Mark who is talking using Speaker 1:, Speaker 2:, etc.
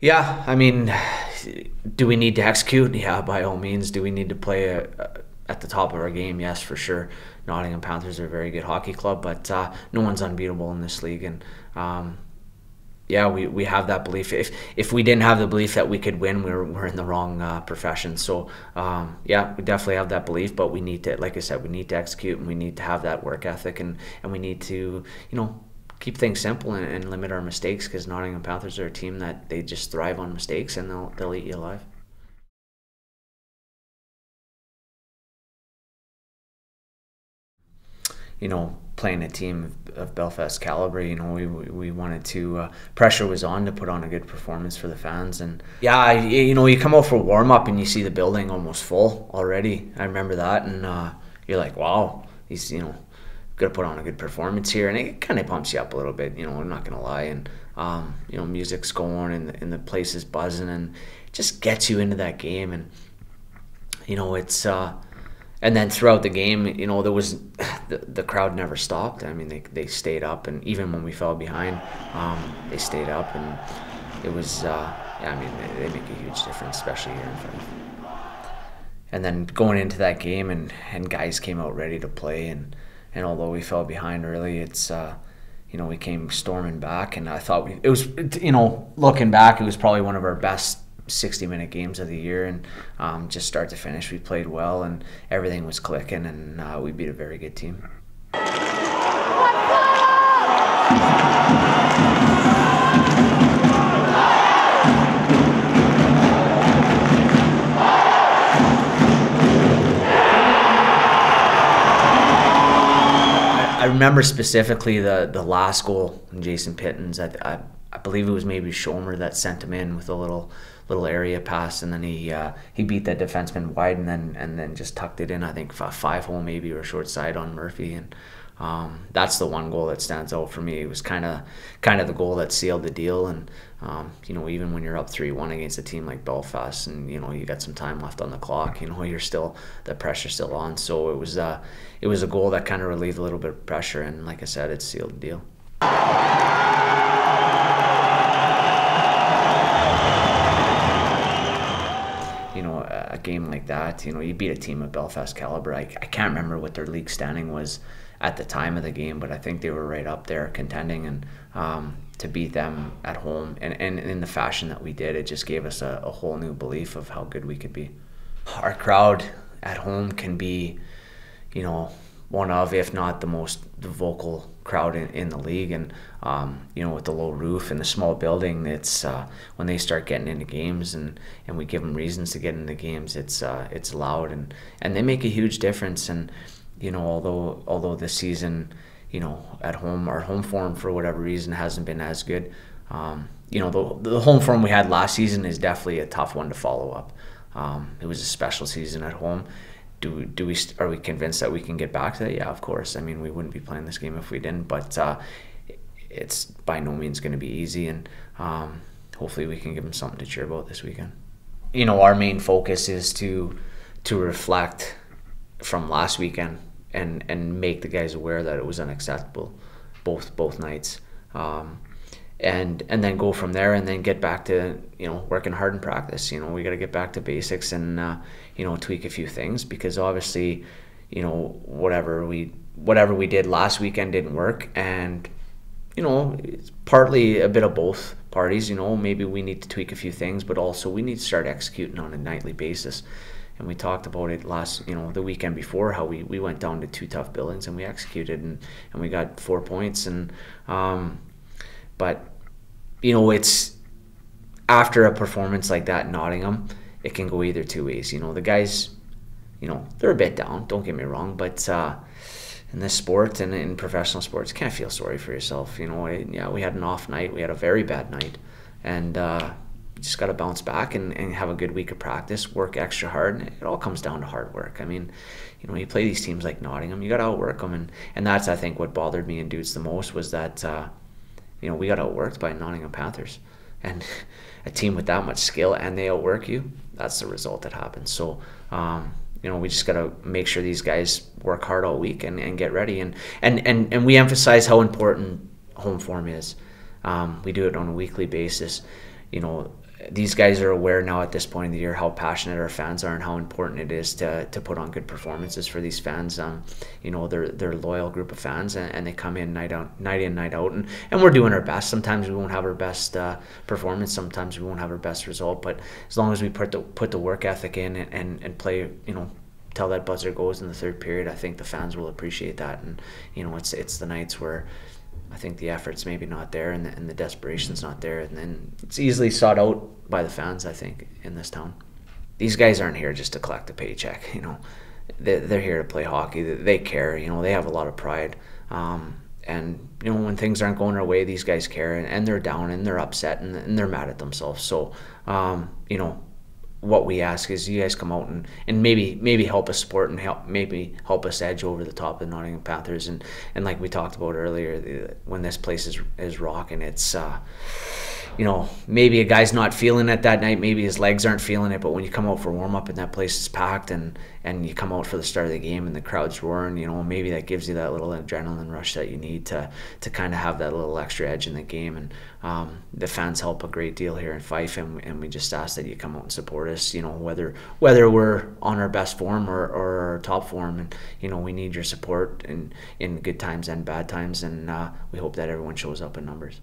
Speaker 1: Yeah, I mean, do we need to execute? Yeah, by all means. Do we need to play at the top of our game? Yes, for sure. Nottingham Panthers are a very good hockey club, but no one's unbeatable in this league. And yeah, we have that belief. If we didn't have the belief that we could win, we're in the wrong profession. So yeah, we definitely have that belief, but we need to, like I said, we need to execute, and we need to have that work ethic, and we need to, keep things simple and limit our mistakes, because Nottingham Panthers are a team that they just thrive on mistakes, and they'll eat you alive. Playing a team of Belfast caliber, we wanted to, pressure was on to put on a good performance for the fans. And yeah, you come out for warm up and you see the building almost full already. I remember that, and you're like, wow, he's, got to put on a good performance here. And it kind of pumps you up a little bit, I'm not going to lie. And, music's going, and the place is buzzing, and it just gets you into that game. And, it's, and then throughout the game, there was the crowd never stopped. I mean, they stayed up, and even when we fell behind, they stayed up, and it was yeah. I mean, they make a huge difference, especially here in Fife. And then going into that game, and guys came out ready to play, and although we fell behind early, it's we came storming back, and I thought it was, looking back, it was probably one of our best 60-minute games of the year. And just start to finish, we played well, and everything was clicking, and we beat a very good team. I remember specifically the last goal, Jason Pittons. I believe it was maybe Schomer that sent him in with a little area pass, and then he beat that defenseman wide, and then just tucked it in. I think 5-hole maybe, or short side on Murphy, and that's the one goal that stands out for me. It was kind of the goal that sealed the deal. And even when you're up 3-1 against a team like Belfast, and you got some time left on the clock, you're still, the pressure's still on. So it was a goal that kind of relieved a little bit of pressure, and like I said, it sealed the deal. A game like that, you beat a team of Belfast caliber. I can't remember what their league standing was at the time of the game, but I think they were right up there contending, and to beat them at home and in the fashion that we did, it just gave us a whole new belief of how good we could be. Our crowd at home can be, one of, if not the vocal crowd in the league. And with the low roof and the small building, it's when they start getting into games, and we give them reasons to get into games, it's loud, and they make a huge difference. And although this season, at home, our home form for whatever reason hasn't been as good, the home form we had last season is definitely a tough one to follow up. It was a special season at home. Are we convinced that we can get back to that? Yeah, of course. I mean, we wouldn't be playing this game if we didn't, but it's by no means going to be easy, and hopefully we can give them something to cheer about this weekend. Our main focus is to reflect from last weekend, and make the guys aware that it was unacceptable both nights, and then go from there, and then get back to working hard in practice. We got to get back to basics, and tweak a few things, because obviously whatever we did last weekend didn't work, and it's partly a bit of both parties. Maybe we need to tweak a few things, but also we need to start executing on a nightly basis. And we talked about it the weekend before, how we went down to 2 tough buildings, and we executed, and we got 4 points. And but it's after a performance like that in Nottingham, it can go either two ways. The guys, they're a bit down, don't get me wrong, but in this sport and in professional sports, you can't feel sorry for yourself. Yeah, we had an off night, we had a very bad night, and just got to bounce back and have a good week of practice, work extra hard. And it all comes down to hard work. I mean, you play these teams like Nottingham, you got to outwork them, and that's, I think, what bothered me and Dudes the most, was that we got outworked by Nottingham Panthers, and a team with that much skill, and they outwork you. That's the result that happens. So we just got to make sure these guys work hard all week and get ready, and we emphasize how important home form is. We do it on a weekly basis. these guys are aware now at this point of the year how passionate our fans are and how important it is to put on good performances for these fans. You know, they're a loyal group of fans, and they come in night in, night out, and we're doing our best. Sometimes we won't have our best performance, sometimes we won't have our best result, but as long as we put the work ethic in and play, you know, till that buzzer goes in the third period, I think the fans will appreciate that. And you know, it's the nights where I think the effort's maybe not there and the desperation's not there, and then it's easily sought out by the fans, I think, in this town. These guys aren't here just to collect a paycheck, you know. They're here to play hockey. They care, you know, they have a lot of pride. And, you know, when things aren't going their way, these guys care, and they're down and they're upset and they're mad at themselves. So, you know, what we ask is you guys come out and maybe help us support and help us edge over the top of the Nottingham Panthers. And like we talked about earlier, when this place is rocking, it's you know, maybe a guy's not feeling it that night, maybe his legs aren't feeling it, but when you come out for warm-up and that place is packed, and you come out for the start of the game and the crowd's roaring, you know, maybe that gives you that little adrenaline rush that you need to kind of have that little extra edge in the game. And the fans help a great deal here in Fife, and we just ask that you come out and support us, you know, whether we're on our best form or our top form. And you know, we need your support in good times and bad times, and we hope that everyone shows up in numbers.